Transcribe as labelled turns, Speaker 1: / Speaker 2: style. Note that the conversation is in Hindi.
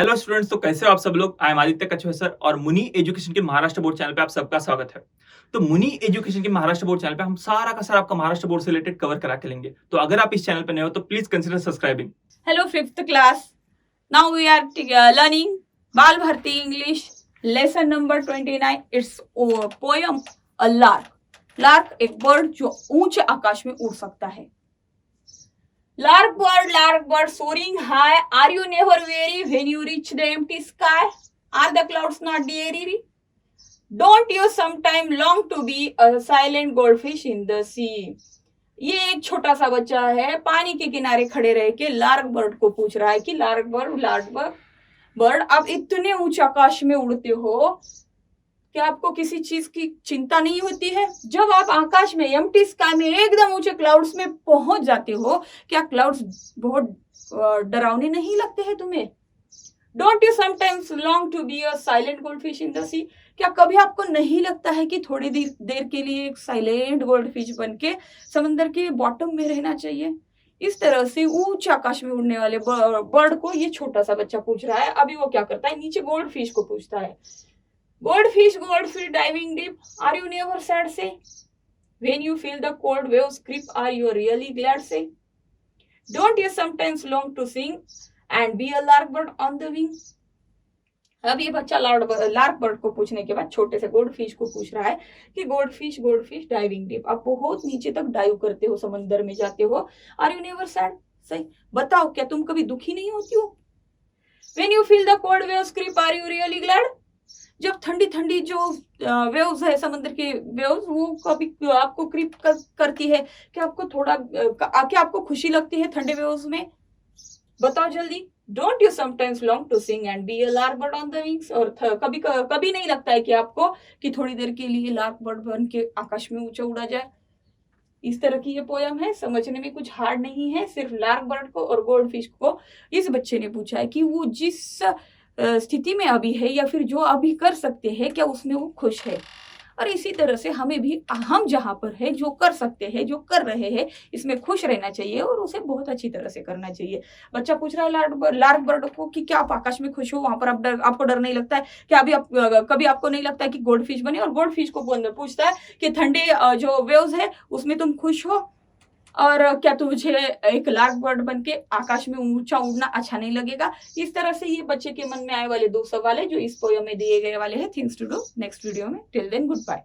Speaker 1: हेलो स्टूडेंट्स, तो कैसे हो आप सब लोग। आई एम आदित्य कछुआ सर और मुनी एजुकेशन के महाराष्ट्र बोर्ड चैनल पे आप सबका स्वागत है। तो मुनी एजुकेशन के महाराष्ट्र बोर्ड चैनल पे हम सारा का सारा आपका महाराष्ट्र बोर्ड से रिलेटेड कवर करा के लेंगे। तो अगर आप इस चैनल पे नए हो तो please consider subscribing.
Speaker 2: Hello, fifth class. Now we are learning Bal Bharti English lesson number 29. It's a poem, a lark. Lark एक बर्ड जो ऊंचे आकाश में उड़ सकता है. Lark bird soaring high. Are you never weary when you reach the empty sky? Are the clouds not dreary? Don't you sometime long to be a silent goldfish in the sea? ये एक छोटा सा बच्चा है, पानी के किनारे खड़े रह के लार्क बर्ड को पूछ रहा है कि लार्क बर्ड आप इतने ऊंचे आकाश में उड़ते हो, क्या आपको किसी चीज की चिंता नहीं होती है? जब आप आकाश में एम्प्टी स्काई में एकदम ऊंचे क्लाउड्स में पहुंच जाते हो, क्या क्लाउड्स बहुत डरावने नहीं लगते हैं तुम्हें? Don't you sometimes long to be a silent goldfish in the sea? क्या कभी आपको नहीं लगता है कि थोड़ी देर के लिए एक साइलेंट गोल्डफिश बन के समंदर के बॉटम में रहना चाहिए? इस तरह से ऊंचे आकाश में उड़ने वाले बर्ड को ये छोटा सा बच्चा पूछ रहा है। अभी वो क्या करता है, नीचे गोल्डफिश को पूछता है, goldfish diving deep, are you never sad say? When you feel the cold waves creep, are you really glad say? Don't you sometimes long to sing and be a lark bird on the wing? अब ये बच्चा लार्क बर्ड को पूछने के बाद छोटे से गोल्डफिश को पूछ रहा है कि गोल्डफिश डाइविंग डीप, आप बहुत नीचे तक डाइव करते हो, समंदर में जाते हो, आर यू नेवर सैड? सही बताओ, क्या तुम कभी दुखी नहीं होती हो? When you feel the cold waves creep, are you really glad? जब ठंडी ठंडी जो वेव्स है, समंदर के वेव्स, वो कभी आपको क्रीप करती है, क्या आपको खुशी लगती है ठंडे वेव्स में? बताओ जल्दी। Don't you sometimes long to sing and be a lark bird on the wings? और कभी नहीं लगता है कि आपको कि थोड़ी देर के लिए लार्क बर्ड बन के आकाश में ऊंचा उड़ा जाए? इस तरह की ये पोयम है, समझने में कुछ हार्ड नहीं है। सिर्फ लार्क बर्ड को और गोल्डफिश को इस बच्चे ने पूछा है कि वो जिस स्थिति में अभी है या फिर जो अभी कर सकते हैं, क्या उसमें वो खुश है? और इसी तरह से हमें भी, हम जहां पर है, जो कर सकते हैं, जो कर रहे हैं, इसमें खुश रहना चाहिए और उसे बहुत अच्छी तरह से करना चाहिए। बच्चा पूछ रहा है लार्क बर्ड को कि क्या आप आकाश में खुश हो, वहां पर आपको डर नहीं लगता है क्या? कभी आपको नहीं लगता है कि गोल्डफिश बने? और गोल्डफिश को पूछता है कि ठंडे जो वेव्स है उसमें तुम खुश हो, और क्या तुझे एक लार्क बर्ड बन के आकाश में ऊंचा उड़ना अच्छा नहीं लगेगा? इस तरह से ये बच्चे के मन में आए वाले 2 सवाल है जो इस पोयम में दिए गए वाले हैं। Things to do next video में। Till then good bye.